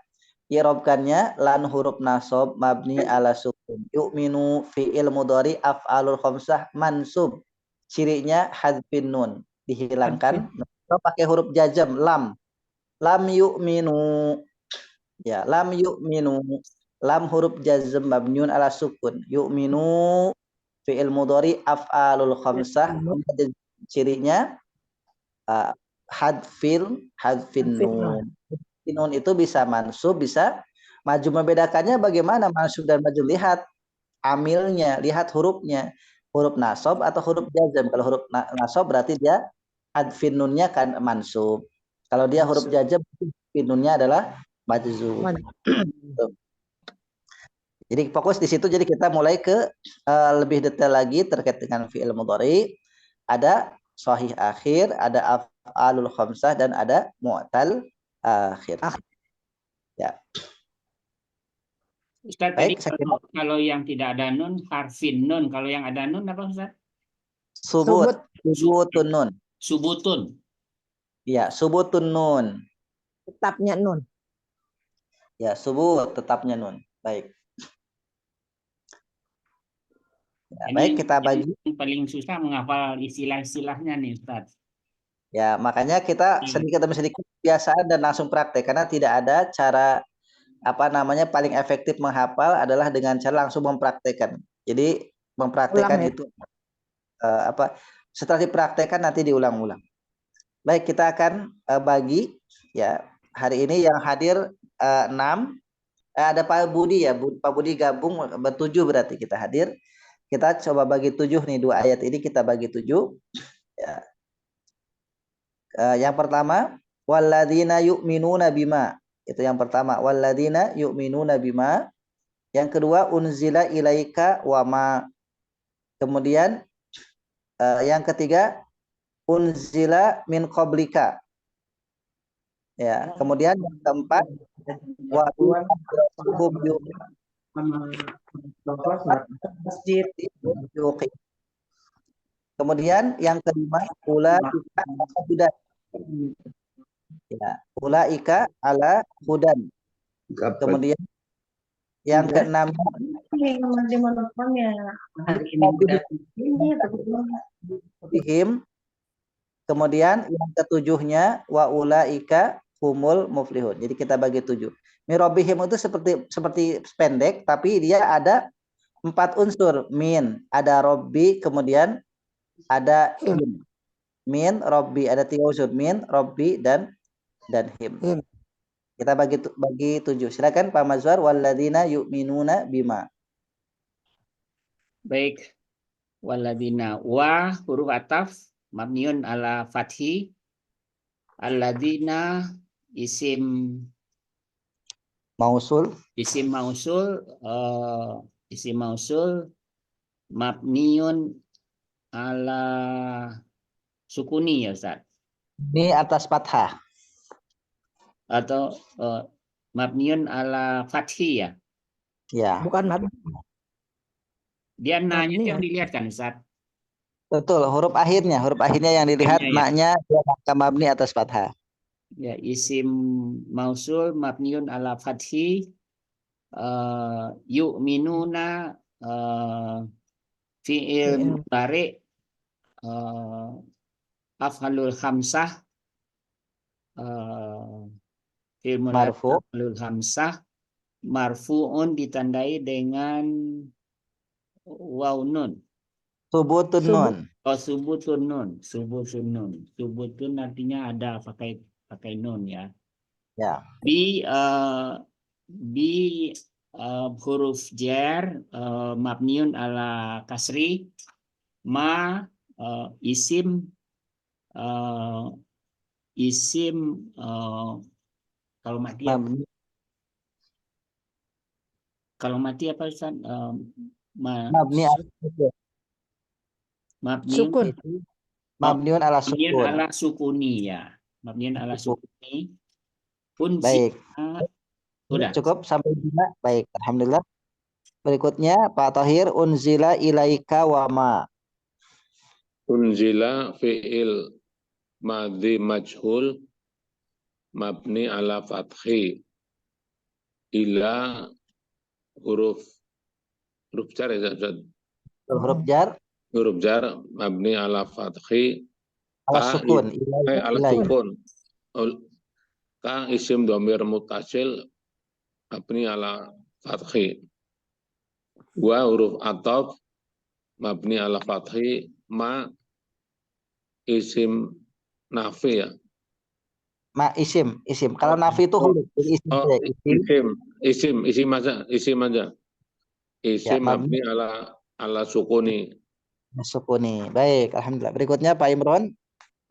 i'rabkannya lan huruf nasab mabni ala sukun. Yu'minu fi'il mudhari af'alul khamsah mansub. Cirinya hadzfin nun, dihilangkan. Atau pakai huruf jazm lam. Lam yu'minu. Ya, lam yu'minu. Lam huruf jazm mabniun ala sukun. Yu'minu fi'il mudhari af'alul khamsah, cirinya hadfin nun. Nun itu bisa mansub, bisa maju. Membedakannya bagaimana mansub dan maju? Lihat amilnya, lihat hurufnya. Huruf nasab atau huruf jazm. Kalau huruf nasab berarti dia hadfin nunnya kan mansub. Kalau dia huruf jazm, hadfin nunnya adalah majzum. Jadi fokus di situ. Jadi kita mulai ke lebih detail lagi terkait dengan fi'il mudhari. Ada sahih akhir, ada af'alul khamsah dan ada mu'tal akhir. Ya. Ustaz, Baik, tadi kalau yang tidak ada nun harfin nun, kalau yang ada nun apa Ustaz? Subutun nun. Subutun. Ya, subutun nun. Tetapnya nun. Ya, subut tetapnya nun. Baik. Ya, baik, kita bagi. Yang paling susah menghafal istilah-istilahnya nih Ustaz. Ya, makanya kita sedikit demi sedikit kebiasaan dan langsung praktek, karena tidak ada cara paling efektif menghafal adalah dengan cara langsung mempraktekkan. Jadi mempraktekkan itu setelah dipraktekkan nanti diulang-ulang. Baik, kita akan bagi ya. Hari ini yang hadir 6. Ada Pak Budi ya, Pak Budi gabung ber-7 berarti kita hadir. Kita coba bagi 7 nih, 2 ayat ini kita bagi 7. Ya. Yang pertama, walladzina yu'minuna bima. Itu yang pertama, walladzina yu'minuna bima. Yang kedua, unzila ilaika wa ma. Kemudian yang ketiga, unzila min qablika. Ya, kemudian yang keempat, wa kemudian yang kelima, ulaika ala hudan. Ya, ulaika ala hudan. Kemudian yang keenam, kemudian yang ketujuhnya wa ulaika humul muflihun. Jadi kita bagi 7. Min rabbihim itu seperti pendek, tapi dia ada 4 unsur. Min, ada robbi, kemudian ada him. Min, robbi, ada 3 unsur. Min, robbi, dan him. Kita bagi 7. Silakan Pak Mazhar. Walladzina yu'minuna bima. Baik. Walladzina, wa huruf ataf mabniun ala fathi. Alladzina isim Mausul. isim mausul mabniun ala sukuni ya Ustaz, Ini atas fathah. atau mabniun ala fathi ya. Ya. Bukan mabni. Dia nanya Mabni yang ya. dilihat kan Ustaz. Betul, huruf akhirnya yang dilihat, Akhirnya, ya. maknya dia mabni atas fathah. Ya, isim mausul mabniun ala fathi, yu'minuna fi'il mudhari, af'alul khamsah, fi'il mudhari Marfu. af'alul khamsah, marfu'un ditandai dengan waw nun. Subutun nun. Oh, subutun nun. Subutun artinya ada pakai nun ya. Ya. Bi huruf jar mabniun ala kasri, ma isim kalau mati apa? Mabni. Kalau mati apa Ustaz? Mabni Sukun. Mabniun ala Mabniun sukun. ala sukuni ya. Mabniun ala sukuni. Baik. Udah. Cukup sampai bima. Baik, alhamdulillah. Berikutnya Pak Tahir, unzila ilaika wa ma. Unzila fi'il madhi majhul mabni ala fathi. Ila huruf jar ya Ustaz. Huruf jar Huruf jar mabni ala fathi. ala sukun. Ala sukun. Ka isim dhamir muttasil mabni ala fathi. Wa huruf ataf mabni ala fathi. Ma isim nafi ya. Ma isim. Kalau nafi itu huruf. Isim aja. Isim Ya, mabni ala sukuni. Sukuni. Baik, alhamdulillah. Berikutnya Pak Imron,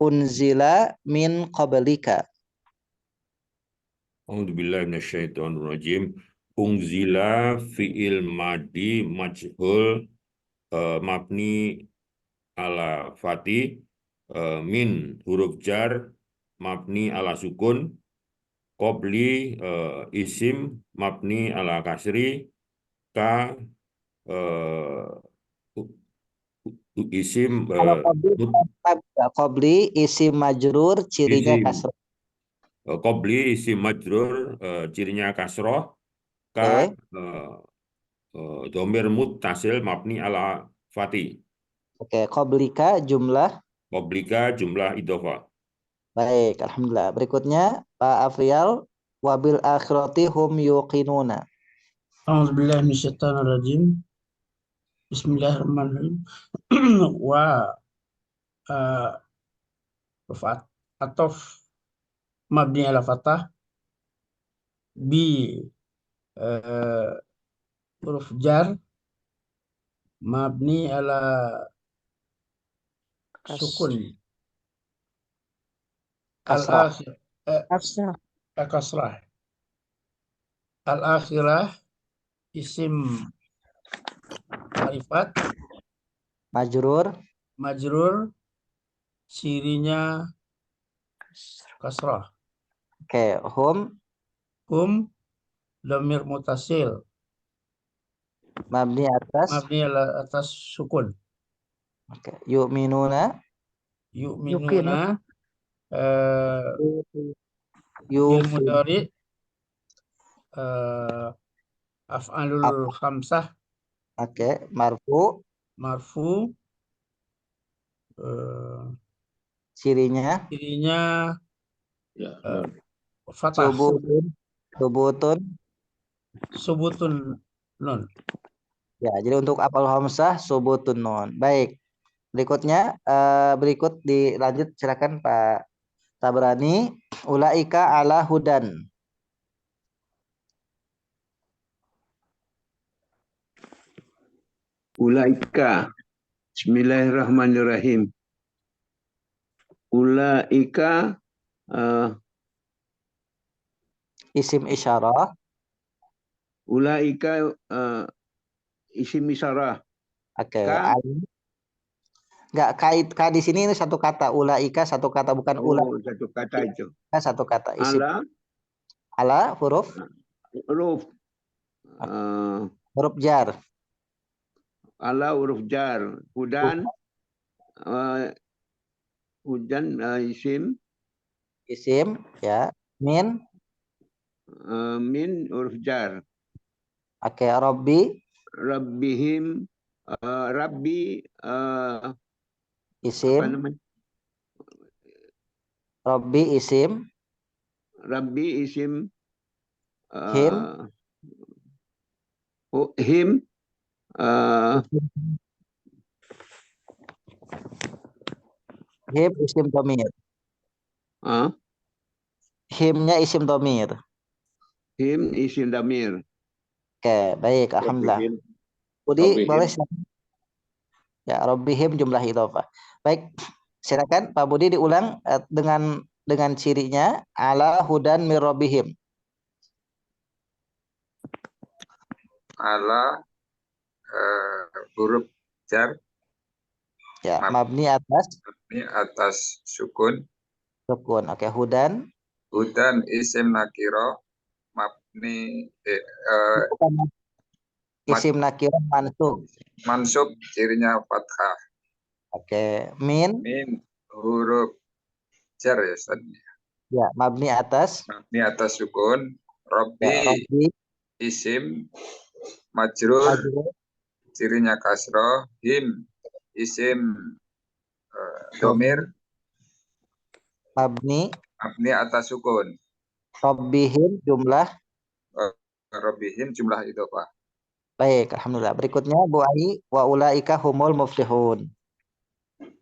unzila min qablika. A'udzubillahi minasyaitonirrajim. Unzila fi'il madi majhul mabni ala fati, min huruf jar mabni ala sukun, qabli isim mabni ala kasri, ka isim Kalau qabli isim majrur cirinya isim. kasrah. Qabli isim majrur cirinya kasroh, ka dhamir muttasil mabni ala fati. Oke, qablika jumlah. Qablika jumlah idhofah. Baik, alhamdulillah. Berikutnya Pak Afrial, wabil akhirati hum yuqinuna. A'udzubillahi minasyaitonirrajim. Bismillahirrahmanirrahim. Wa atof mabni ala fathah, bi huruf jar mabni ala sukun, kasrah, al-akhirah isim ma'rifat majrur cirinya kasrah. Oke, Hum dhamir mutasil mabni atas sukun. Oke, yu'minuna fi'il mudhari af'alul khamsah. Oke, marfu cirinya Ya, fathah. Subutun. Subutun nun. Ya, jadi untuk apal hamzah subutun nun. Baik. Berikutnya berikut dilanjut silakan Pak Tabrani. Ulaika ala hudan. Ulaika. Bismillahirrahmanirrahim. Ulaika Isim isyarah. ulaika isim isyarah. Oke. Ka. Enggak, ka di sini ini satu kata. Ulaika satu kata, bukan Satu kata itu. satu kata. Isim. Ala Huruf huruf jar. Ala huruf jar. Hudan hujan isim Ya. Min huruf jar. Oke, Rabbihim Rabbi isim. apa namanya? Rabbi isim. Rabbi isim Him. Him Him isim dhamir. Himnya isim dhamir. Him isim dhamir. Oke, baik, alhamdulillah. Budi boleh silakan. Ya, Rabbihim jumlah idhofah. Baik, silakan Pak Budi diulang dengan cirinya ala hudan mir rabbihim. Ala huruf jar. Ya, mabni atas sukun. Sukun. Oke, hudan. Hudan isim nakiro mabni isim nakiro mansub cirinya fathah. Oke, min huruf jar ya Ustaz. Ya, mabni atas sukun. Rabbi isim majrur cirinya kasroh. Him isim domir mabni atas sukun. Rabbihim jumlah idhofah. Baik, alhamdulillah. Berikutnya Bu Ai, wa ulaika humul muflihun.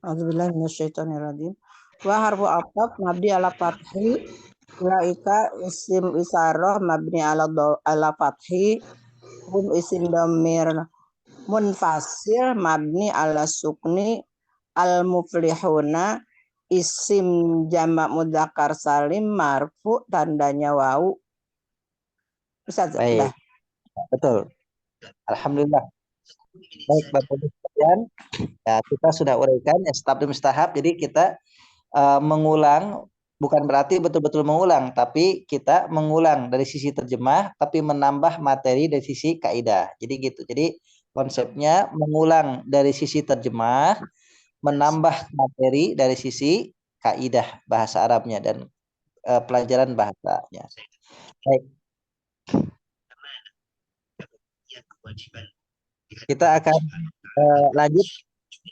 A'udzubillahi minasyaitonirrajim. Wa harfu ataf mabni ala fathi. Ulaika isim isyarah mabni ala fathi. Hum isim dhamir munfasil mabni ala sukni. Al muflihuna isim jamak mudzakkar salim marfu tandanya wau. Ustaz, baik. Betul. Alhamdulillah. Baik, Bapak Ibu sekalian, ya, kita sudah uraikan staf demi tahap. Jadi kita mengulang, bukan berarti betul-betul mengulang, tapi kita mengulang dari sisi terjemah, tapi menambah materi dari sisi kaidah. Jadi gitu. Jadi konsepnya mengulang dari sisi terjemah, menambah materi dari sisi kaidah bahasa Arabnya dan pelajaran bahasanya. Baik. Kita akan lanjut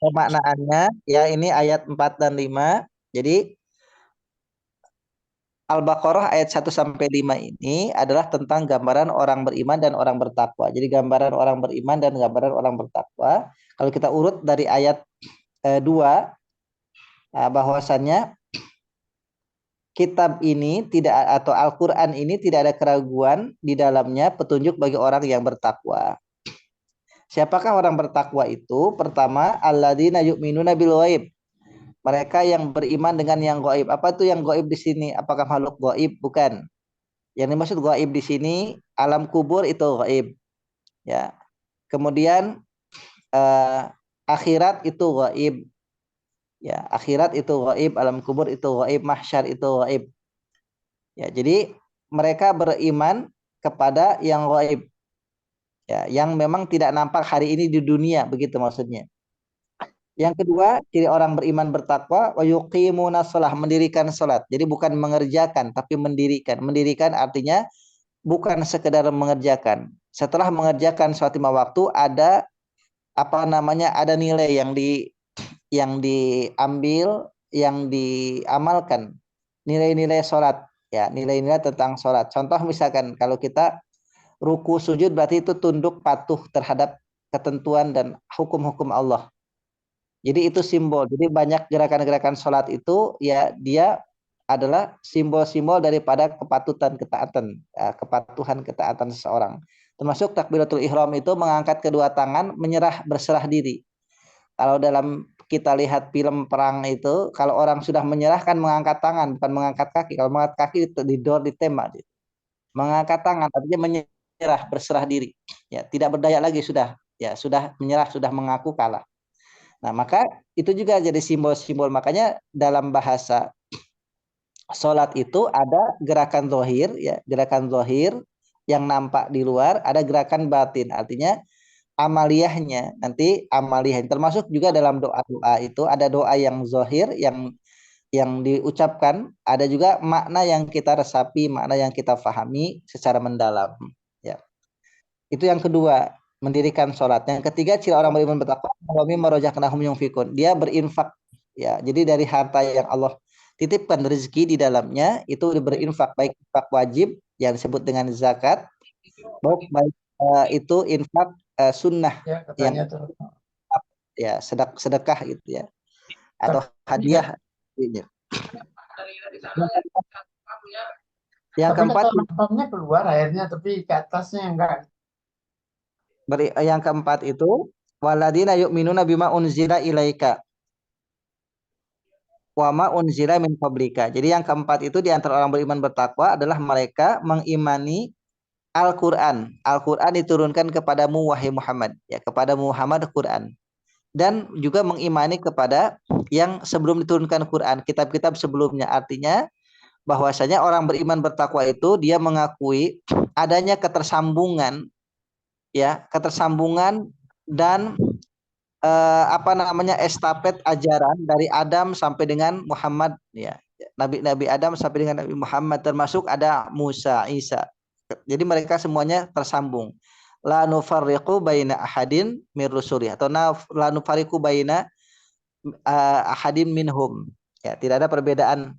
pemaknaannya. Ya, ini ayat 4 dan 5. Jadi Al-Baqarah ayat 1-5 ini adalah tentang gambaran orang beriman dan orang bertakwa. Jadi gambaran orang beriman dan gambaran orang bertakwa. Kalau kita urut dari ayat 2, bahwasannya kitab ini tidak, atau Al-Quran ini tidak ada keraguan di dalamnya petunjuk bagi orang yang bertakwa. Siapakah orang bertakwa itu? Pertama, alladzina yu'minuna bil ghaib. Mereka yang beriman dengan yang gaib. Apa itu yang gaib di sini? Apakah makhluk gaib? Bukan. Yang dimaksud gaib di sini alam kubur itu gaib. Ya. Kemudian akhirat itu gaib. Ya, akhirat itu gaib, alam kubur itu gaib, mahsyar itu gaib. Ya, jadi mereka beriman kepada yang gaib. Ya, yang memang tidak nampak hari ini di dunia, begitu maksudnya. Yang kedua, ciri orang beriman bertakwa, wa yuqimuna shalah, mendirikan salat. Jadi bukan mengerjakan, tapi mendirikan. Mendirikan artinya bukan sekedar mengerjakan. Setelah mengerjakan sholat 5 waktu, ada ada nilai yang diambil, yang diamalkan. Nilai-nilai sholat. Ya, nilai-nilai tentang sholat. Contoh misalkan kalau kita ruku sujud berarti itu tunduk patuh terhadap ketentuan dan hukum-hukum Allah. Jadi itu simbol. Jadi banyak gerakan-gerakan sholat itu ya dia adalah simbol-simbol daripada kepatuhan ketaatan seseorang. Termasuk takbiratul ihram itu mengangkat kedua tangan, berserah diri. Kalau dalam kita lihat film perang itu, kalau orang sudah menyerah kan mengangkat tangan, bukan mengangkat kaki. Kalau mengangkat kaki ditembak. Mengangkat tangan artinya menyerah, berserah diri. Ya, tidak berdaya lagi sudah. Ya, sudah menyerah, sudah mengaku kalah. Nah, maka itu juga jadi simbol-simbol. Makanya dalam bahasa sholat itu ada gerakan zahir, ya, gerakan zahir yang nampak di luar, ada gerakan batin, artinya amaliyahnya. Nanti amaliyah termasuk juga dalam doa-doa itu ada doa yang zahir yang diucapkan, ada juga makna yang kita resapi, makna yang kita fahami secara mendalam. Ya, itu yang kedua, mendirikan sholat. Yang ketiga, ciri orang beriman bertakwa, dia berinfak. Ya, jadi dari harta yang Allah titipkan rezeki di dalamnya itu berinfak, baik infak wajib yang disebut dengan zakat, baik itu infak sunnah Ya, yang katanya tuh. ya sedekah gitu ya, atau hadiah. Yang keempat, Nafasnya keluar airnya tapi ke atasnya enggak. yang keempat itu waladina yu'minuna bima unzila ilaika wa ma unzila min qablika. Jadi yang keempat itu di antara orang beriman bertakwa adalah mereka mengimani Al-Qur'an. Al-Qur'an diturunkan kepadamu wahai Muhammad, ya, kepada Muhammad Quran. Dan juga mengimani kepada yang sebelum diturunkan Quran, kitab-kitab sebelumnya. Artinya bahwasanya orang beriman bertakwa itu dia mengakui adanya ketersambungan, ya, ketersambungan dan estafet ajaran dari Adam sampai dengan Muhammad, ya, Nabi Adam sampai dengan Nabi Muhammad, termasuk ada Musa, Isa. Jadi mereka semuanya tersambung. La nufarriqu baina ahadin min rusuli, atau la nufarriqu baina ahadin minhum. Ya, tidak ada perbedaan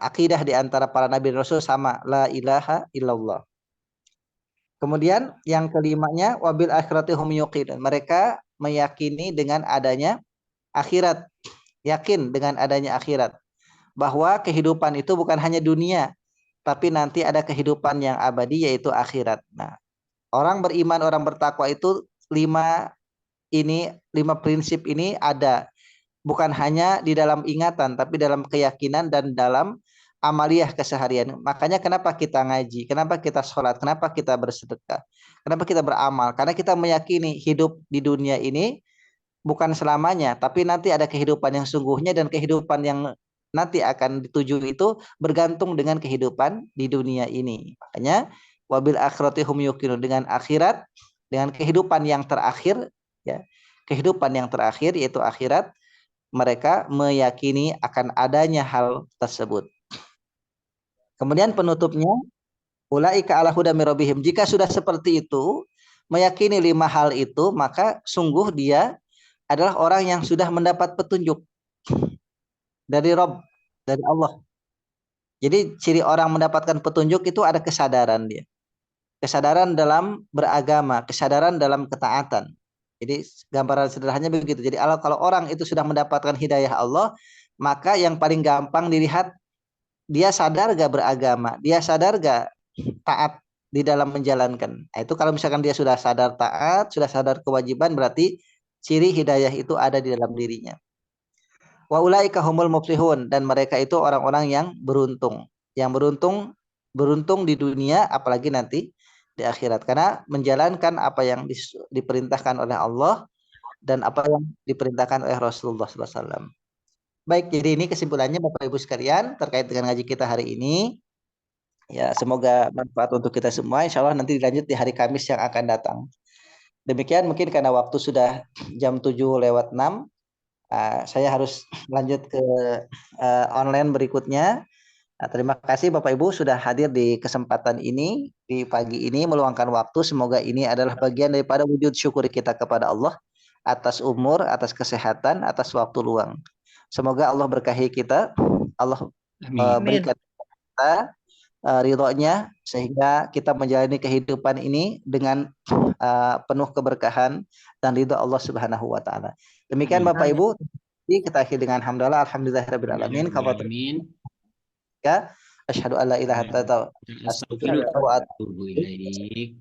akidah di antara para nabi dan rasul, sama, la ilaha illallah. Kemudian yang kelimanya wabil akhirati hum yuqinun, mereka meyakini dengan adanya akhirat, yakin dengan adanya akhirat, bahwa kehidupan itu bukan hanya dunia, tapi nanti ada kehidupan yang abadi yaitu akhirat. Nah, orang beriman, orang bertakwa itu lima prinsip ini ada, bukan hanya di dalam ingatan, tapi dalam keyakinan dan dalam amaliyah keseharian. Makanya kenapa kita ngaji, kenapa kita sholat, kenapa kita bersedekah, kenapa kita beramal? Karena kita meyakini hidup di dunia ini bukan selamanya, tapi nanti ada kehidupan yang sungguhnya, dan kehidupan yang nanti akan dituju itu bergantung dengan kehidupan di dunia ini. Makanya wabil akhirati hum yuqinun, dengan akhirat, dengan kehidupan yang terakhir, ya, kehidupan yang terakhir yaitu akhirat, mereka meyakini akan adanya hal tersebut. Kemudian penutupnya, ulaika ala huda mir rabbihim. Jika sudah seperti itu, meyakini lima hal itu, maka sungguh dia adalah orang yang sudah mendapat petunjuk dari Rabb, dari Allah. Jadi ciri orang mendapatkan petunjuk itu ada kesadaran dia. Kesadaran dalam beragama, kesadaran dalam ketaatan. Jadi gambaran sederhananya begitu. Jadi kalau orang itu sudah mendapatkan hidayah Allah, maka yang paling gampang dilihat, dia sadar gak beragama, dia sadar gak taat di dalam menjalankan. Nah, itu kalau misalkan dia sudah sadar taat, sudah sadar kewajiban, berarti ciri hidayah itu ada di dalam dirinya. Wa ulaika humul muflihun, dan mereka itu orang-orang yang beruntung. Yang beruntung di dunia, apalagi nanti di akhirat, karena menjalankan apa yang diperintahkan oleh Allah dan apa yang diperintahkan oleh Rasulullah SAW. Baik, jadi ini kesimpulannya Bapak Ibu sekalian terkait dengan ngaji kita hari ini. Ya, semoga manfaat untuk kita semua. Insya Allah nanti dilanjut di hari Kamis yang akan datang. Demikian, mungkin karena waktu sudah jam 7:06, saya harus lanjut ke online berikutnya. Nah, terima kasih Bapak Ibu sudah hadir di kesempatan ini, di pagi ini, meluangkan waktu. Semoga ini adalah bagian daripada wujud syukur kita kepada Allah atas umur, atas kesehatan, atas waktu luang. Semoga Allah berkahi kita, Allah berikan kita ridhonya, sehingga kita menjalani kehidupan ini dengan penuh keberkahan dan ridho Allah Subhanahu wa taala. Demikian Bapak Ibu, kita akhiri dengan hamdalah, alhamdulillahirabbil alamin. Amin. Asyhadu alla ilaha illallah wa Astaghfirullah wa atubu ilaik.